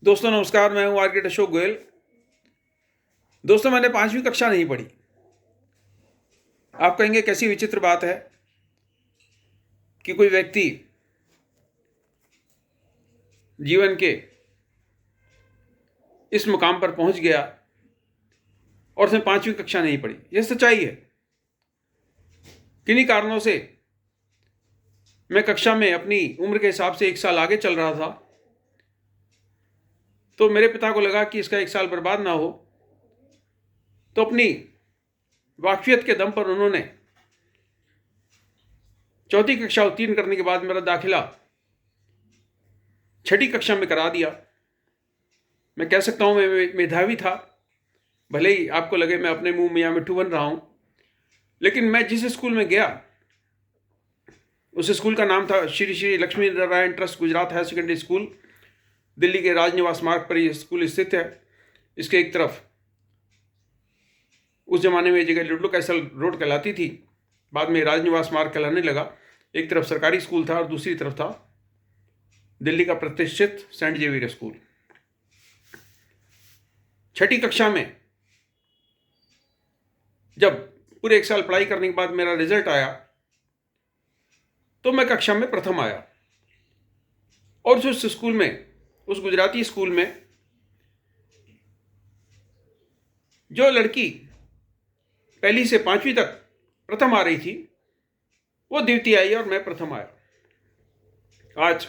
दोस्तों नमस्कार, मैं हूं आर्किटेक्ट अशोक गोयल। दोस्तों मैंने 5वीं कक्षा नहीं पढ़ी। आप कहेंगे कैसी विचित्र बात है कि कोई व्यक्ति जीवन के इस मुकाम पर पहुंच गया और उसने 5वीं कक्षा नहीं पढ़ी। यह सच्चाई है। किन्हीं कारणों से मैं कक्षा में अपनी उम्र के हिसाब से 1 साल आगे चल रहा था, तो मेरे पिता को लगा कि इसका 1 साल बर्बाद ना हो, तो अपनी वाकफियत के दम पर उन्होंने 4वीं कक्षा उत्तीर्ण करने के बाद मेरा दाखिला 6ठी कक्षा में करा दिया। मैं कह सकता हूं मैं मेधावी था, भले ही आपको लगे मैं अपने मुंह मियां मिट्ठू बन रहा हूं, लेकिन मैं जिस स्कूल में गया उस स्कूल का नाम था Shri Shri Lakshmi Narayan trust Gujarat higher secondary school. Delhi के राजनिवास मार्ग पर यह स्कूल स्थित है। इसके एक तरफ उस जमाने में जगह लुडलो कैसल रोड कहलाती थी, बाद में राजनिवास मार्ग कहलाने लगा। एक तरफ सरकारी स्कूल था और दूसरी तरफ था दिल्ली का प्रतिष्ठित सेंट जेवियर स्कूल। 6ठी कक्षा में जब पूरे 1 साल पढ़ाई करने के बाद मेरा रिजल्ट आया तो मैं कक्षा में प्रथम आया। और उस स्कूल में, उस गुजराती स्कूल में जो लड़की 1ली से 5वीं तक प्रथम आ रही थी वो द्वितीय आई और मैं प्रथम आया। आज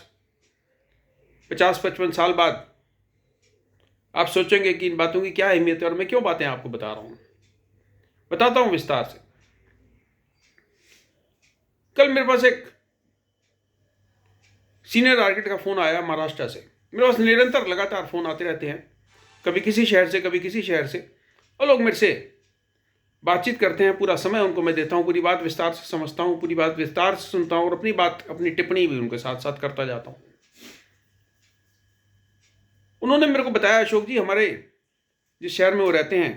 50-55 साल बाद आप सोचेंगे कि इन बातों की क्या अहमियत है और मैं क्यों बातें आपको बता रहा हूं। बताता हूं विस्तार से। कल मेरे पास एक सीनियर आर्किटेक्ट का फोन आया महाराष्ट्र से। मेरे पास निरंतर लगातार फोन आते रहते हैं, कभी किसी शहर से कभी किसी शहर से, और लोग मेरे से बातचीत करते हैं। पूरा समय उनको मैं देता हूं, पूरी बात विस्तार से समझता हूं, पूरी बात विस्तार से सुनता हूं और अपनी टिप्पणी भी उनके साथ साथ करता जाता हूं। उन्होंने मेरे को बताया, अशोक जी, हमारे जिस शहर में वो रहते हैं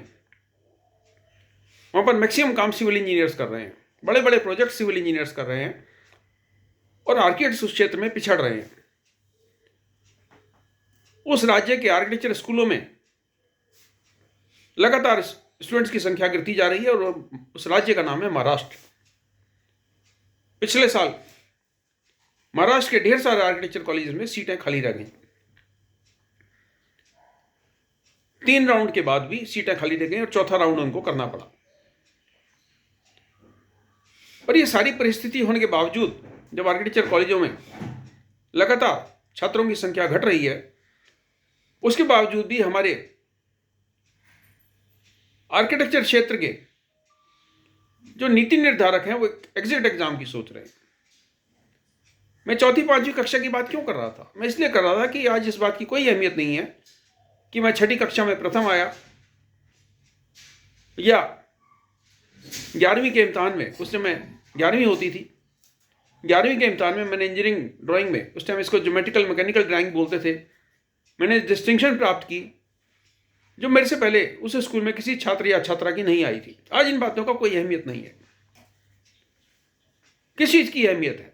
वहां पर मैक्सिमम काम सिविल इंजीनियर्स कर रहे हैं, बड़े बड़े प्रोजेक्ट सिविल इंजीनियर्स कर रहे हैं और आर्किटेक्ट्स उस क्षेत्र में पिछड़ रहे हैं। उस राज्य के आर्किटेक्चर स्कूलों में लगातार स्टूडेंट्स की संख्या गिरती जा रही है और उस राज्य का नाम है महाराष्ट्र। पिछले साल महाराष्ट्र के ढेर सारे आर्किटेक्चर कॉलेज में सीटें खाली रह गई। 3 राउंड के बाद भी सीटें खाली रह गई और चौथा राउंड उनको करना पड़ा। और ये सारी परिस्थिति होने के बावजूद जब आर्किटेक्चर कॉलेजों में लगातार छात्रों की संख्या घट रही है, उसके बावजूद भी हमारे आर्किटेक्चर क्षेत्र के जो नीति निर्धारक हैं वो एग्जिट एग्जाम की सोच रहे हैं। मैं 4वीं-5वीं कक्षा की बात क्यों कर रहा था? मैं इसलिए कर रहा था कि आज इस बात की कोई अहमियत नहीं है कि मैं 6ठी कक्षा में प्रथम आया या 11वीं के इम्तिहान में, उस समय 11वीं होती थी, 11वीं के इम्तिहान में मैंने इंजीनियरिंग ड्राइंग में, उस टाइम इसको ज्योमेट्रिकल मैकेनिकल ड्राइंग बोलते थे, मैंने डिस्टिंक्शन प्राप्त की जो मेरे से पहले उस स्कूल में किसी छात्र या छात्रा की नहीं आई थी। आज इन बातों का कोई अहमियत नहीं है। किस चीज की अहमियत है?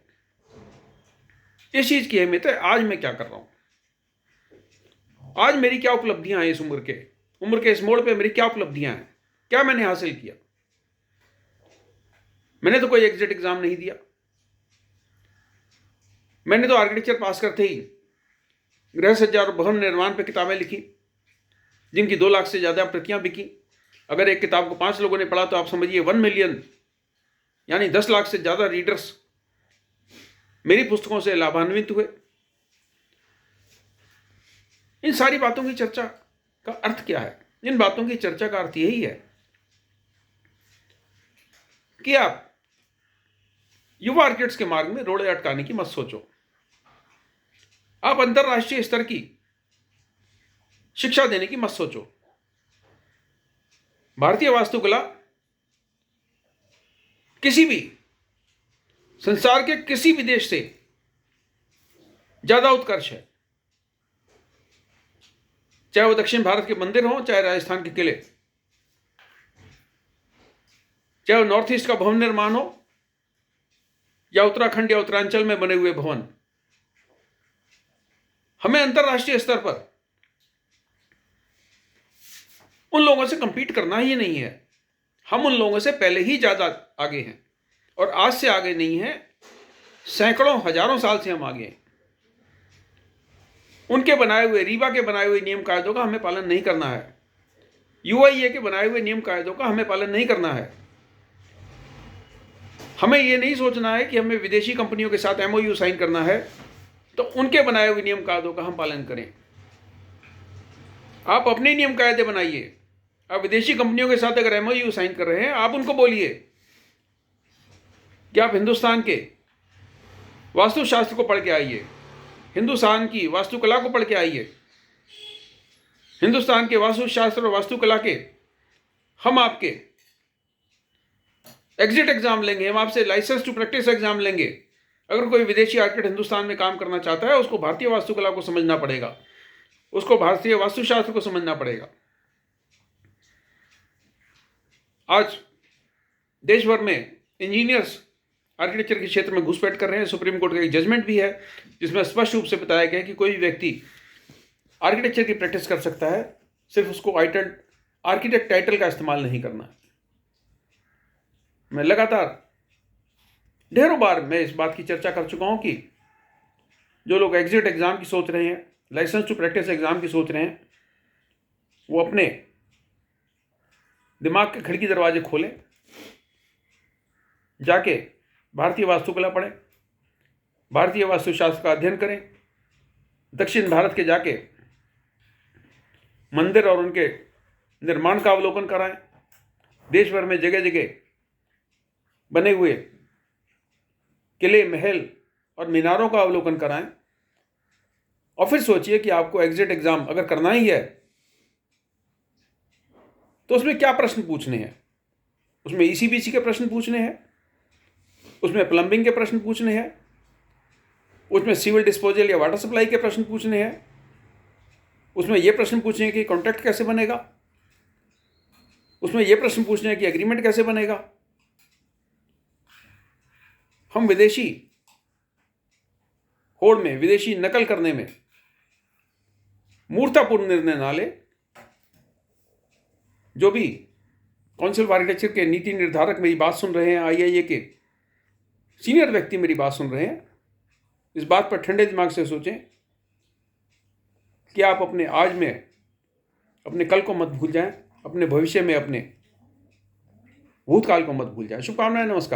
इस चीज की अहमियत है आज मैं क्या कर रहा हूं, आज मेरी क्या उपलब्धियां हैं, इस उम्र के इस मोड़ पे मेरी क्या उपलब्धियां हैं, क्या मैंने हासिल किया। मैंने तो कोई एग्जिट एग्जाम नहीं दिया। मैंने तो आर्किटेक्चर पास करते ही गृह सज्जा और भवन निर्माण पे किताबें लिखी जिनकी 2 लाख से ज्यादा प्रतियां बिकी। अगर एक किताब को 5 लोगों ने पढ़ा तो आप समझिए 1 मिलियन यानी 10 लाख से ज्यादा रीडर्स मेरी पुस्तकों से लाभान्वित हुए। इन सारी बातों की चर्चा का अर्थ क्या है? इन बातों की चर्चा का अर्थ यही है कि आप युवा आर्किटेक्ट्स के मार्ग में रोड़े अटकाने की मत सोचो। आप अंतरराष्ट्रीय स्तर की शिक्षा देने की मत सोचो। भारतीय वास्तुकला किसी भी संसार के किसी भी देश से ज्यादा उत्कर्ष है, चाहे वो दक्षिण भारत के मंदिर हो, चाहे राजस्थान के किले, चाहे वो नॉर्थ ईस्ट का भवन निर्माण हो या उत्तराखंड या उत्तरांचल में बने हुए भवन। हमें अंतरराष्ट्रीय स्तर पर उन लोगों से compete करना ही नहीं है। हम उन लोगों से पहले ही ज़्यादा आगे हैं और आज से आगे नहीं हैं, सैकड़ों हजारों साल से हम आगे हैं। उनके बनाए हुए, रीवा के बनाए हुए नियम कायदों का हमें पालन नहीं करना है। UIA के बनाए हुए नियम कायदों का हमें पालन नहीं करना है। हमें यह नहीं सोचना है कि हमें विदेशी कंपनियों के साथ MOU साइन करना है तो उनके बनाए हुए नियम कायदों का हम पालन करें। आप अपने नियम कायदे बनाइए। आप विदेशी कंपनियों के साथ अगर MOU साइन कर रहे हैं, आप उनको बोलिए कि आप हिंदुस्तान के वास्तुशास्त्र को पढ़ के आइए, हिंदुस्तान की वास्तुकला को पढ़ के आइए। हिंदुस्तान के वास्तुशास्त्र और वास्तुकला के हम आपके एग्जिट एग्जाम लेंगे, हम आपसे लाइसेंस टू प्रैक्टिस एग्जाम लेंगे। अगर कोई विदेशी आर्किटेक्ट हिंदुस्तान में काम करना चाहता है, उसको भारतीय वास्तुकला को समझना पड़ेगा, उसको भारतीय वास्तुशास्त्र को समझना पड़ेगा। आज देश भर में इंजीनियर्स आर्किटेक्चर के क्षेत्र में घुसपैठ कर रहे हैं। सुप्रीम कोर्ट का एक जजमेंट भी है जिसमें स्पष्ट रूप से बताया गया है कि कोई भी व्यक्ति आर्किटेक्चर की प्रैक्टिस कर सकता है, सिर्फ उसको आर्किटेक्ट टाइटल का इस्तेमाल नहीं करना है। मैं लगातार ढेरों बार मैं इस बात की चर्चा कर चुका हूं कि जो लोग एग्जिट एग्जाम की सोच रहे हैं, लाइसेंस टू प्रैक्टिस एग्जाम की सोच रहे हैं, वो अपने दिमाग के खिड़की दरवाजे खोलें, जाके भारतीय वास्तुकला पढ़ें, भारतीय वास्तुशास्त्र का अध्ययन करें, दक्षिण भारत के जाके मंदिर और उनके निर्माण का अवलोकन कराएं, देश भर में जगह जगह बने हुए किले, महल और मीनारों का अवलोकन कराएं और फिर सोचिए कि आपको एग्जिट एग्जाम अगर करना ही है तो उसमें क्या प्रश्न पूछने हैं। उसमें ECBC के प्रश्न पूछने हैं, उसमें प्लम्बिंग के प्रश्न पूछने हैं, उसमें सिविल डिस्पोजल या वाटर सप्लाई के प्रश्न पूछने हैं, उसमें यह प्रश्न पूछने हैं कि कॉन्ट्रैक्ट कैसे बनेगा, उसमें यह प्रश्न पूछने हैं कि एग्रीमेंट कैसे बनेगा। हम विदेशी होड़ में, विदेशी नकल करने में मूर्खतापूर्ण निर्णय ना ले। जो भी काउंसिल ऑफ आर्किटेक्चर के नीति निर्धारक मेरी बात सुन रहे हैं, IIA के सीनियर व्यक्ति मेरी बात सुन रहे हैं, इस बात पर ठंडे दिमाग से सोचें कि आप अपने आज में अपने कल को मत भूल जाएं, अपने भविष्य में अपने भूतकाल को मत भूल जाएं। शुभकामनाएं, नमस्कार।